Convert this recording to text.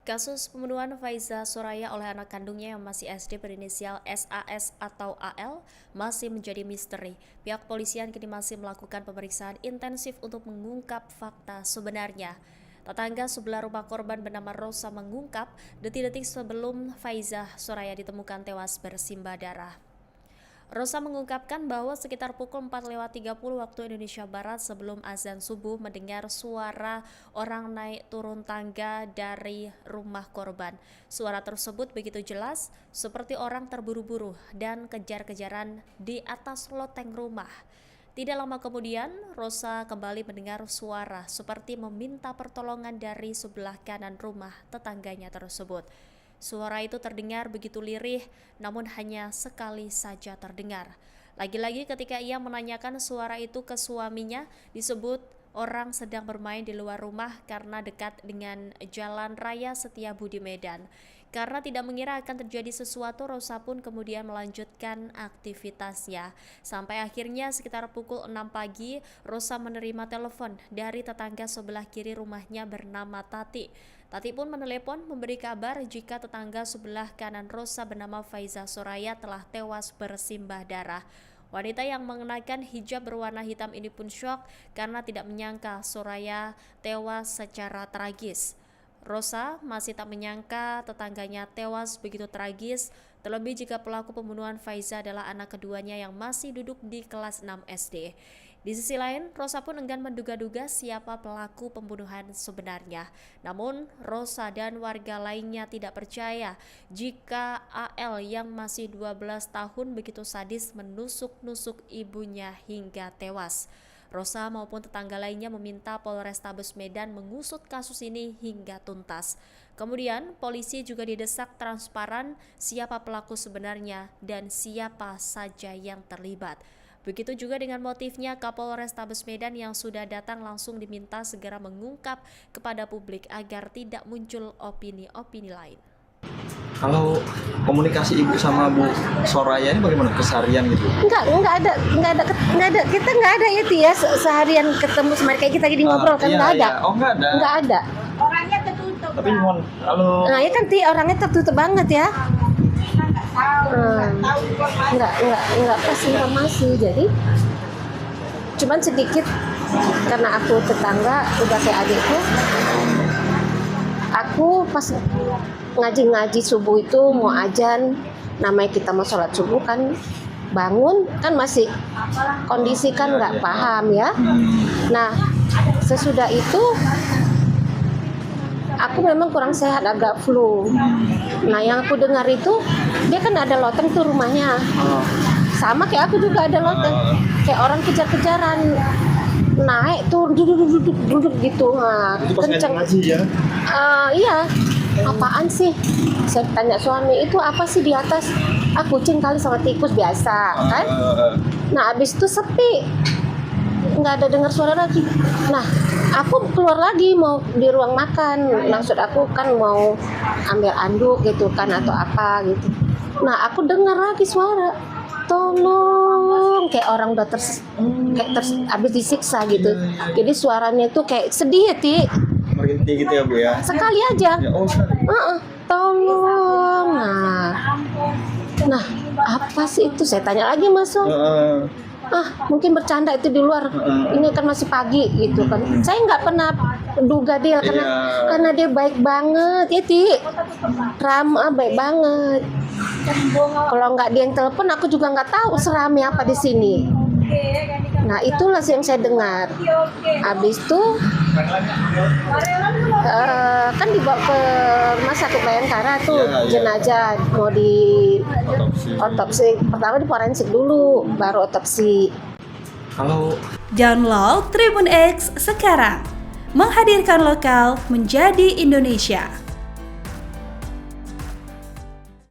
Kasus pembunuhan Faiza Soraya oleh anak kandungnya yang masih SD berinisial SAS atau AL masih menjadi misteri. Pihak polisian kini masih melakukan pemeriksaan intensif untuk mengungkap fakta sebenarnya. Tetangga sebelah rumah korban bernama Rosa mengungkap detik-detik sebelum Faiza Soraya ditemukan tewas bersimbah darah. Rosa mengungkapkan bahwa sekitar pukul 4.30 waktu Indonesia Barat sebelum azan subuh mendengar suara orang naik turun tangga dari rumah korban. Suara tersebut begitu jelas seperti orang terburu-buru dan kejar-kejaran di atas loteng rumah. Tidak lama kemudian, Rosa kembali mendengar suara seperti meminta pertolongan dari sebelah kanan rumah tetangganya tersebut. Suara itu terdengar begitu lirih, namun hanya sekali saja terdengar. Lagi-lagi ketika ia menanyakan suara itu ke suaminya, disebut orang sedang bermain di luar rumah karena dekat dengan Jalan Raya Setiabudi Medan. Karena tidak mengira akan terjadi sesuatu, Rosa pun kemudian melanjutkan aktivitasnya. Sampai akhirnya sekitar pukul 6 pagi, Rosa menerima telepon dari tetangga sebelah kiri rumahnya bernama Tati. Tati pun menelepon memberi kabar jika tetangga sebelah kanan Rosa bernama Faiza Soraya telah tewas bersimbah darah. Wanita yang mengenakan hijab berwarna hitam ini pun syok karena tidak menyangka Soraya tewas secara tragis. Rosa masih tak menyangka tetangganya tewas begitu tragis, terlebih jika pelaku pembunuhan Faiza adalah anak keduanya yang masih duduk di kelas 6 SD. Di sisi lain, Rosa pun enggan menduga-duga siapa pelaku pembunuhan sebenarnya. Namun, Rosa dan warga lainnya tidak percaya jika AL yang masih 12 tahun begitu sadis menusuk-nusuk ibunya hingga tewas. Rosa maupun tetangga lainnya meminta Polrestabes Medan mengusut kasus ini hingga tuntas. Kemudian, polisi juga didesak transparan siapa pelaku sebenarnya dan siapa saja yang terlibat. Begitu juga dengan motifnya, Kapolrestabes Medan yang sudah datang langsung diminta segera mengungkap kepada publik agar tidak muncul opini-opini lain. Kalau komunikasi ibu sama Bu Soraya ini bagaimana keseharian gitu? Enggak ada. Kita enggak ada itu ya seharian ketemu sama kayak kita gini ngobrol kan enggak ada. Iya. Oh, enggak ada. Orangnya tertutup. Tapi mohon kalau Nah, ya kan orangnya tertutup banget ya. Enggak pas informasi. Jadi cuman sedikit karena aku tetangga udah kayak adikku. Aku pas ngaji subuh itu mau azan, namanya kita mau sholat subuh kan bangun kan masih kondisi kan nggak paham ya. Nah sesudah itu aku memang kurang sehat, agak flu. Nah yang aku dengar itu dia kan ada loteng tuh rumahnya, sama kayak aku juga ada loteng, kayak orang kejar-kejaran naik tuh duduk gitu. Nah, kenceng ya? Iya, apaan sih? Saya tanya suami, itu apa sih di atas? Kucing kali sama tikus biasa kan? Nah abis itu sepi, nggak ada dengar suara lagi. Nah aku keluar lagi mau di ruang makan, maksud aku kan mau ambil anduk gitu kan atau apa gitu. Nah aku dengar lagi suara, tolong, kayak orang udah habis disiksa gitu. Jadi suaranya tuh kayak sedih ya, Ti. Merintih gitu ya Bu ya? Sekali aja. Ya, oh sekali. Tolong. Nah, apa sih itu? Saya tanya lagi masuk. Mungkin bercanda itu di luar. Ini kan masih pagi gitu kan. Saya nggak pernah duga dia karena dia baik banget ya, Ti. Ramah, baik banget. Kalau nggak dia yang telepon, aku juga nggak tahu serami apa di sini. Nah itulah yang saya dengar. Habis itu kan dibawa ke rumah sakit Bayangkara tuh jenazah mau di otopsi. Pertama di forensik dulu, baru otopsi. Download Tribun X sekarang, menghadirkan lokal menjadi Indonesia.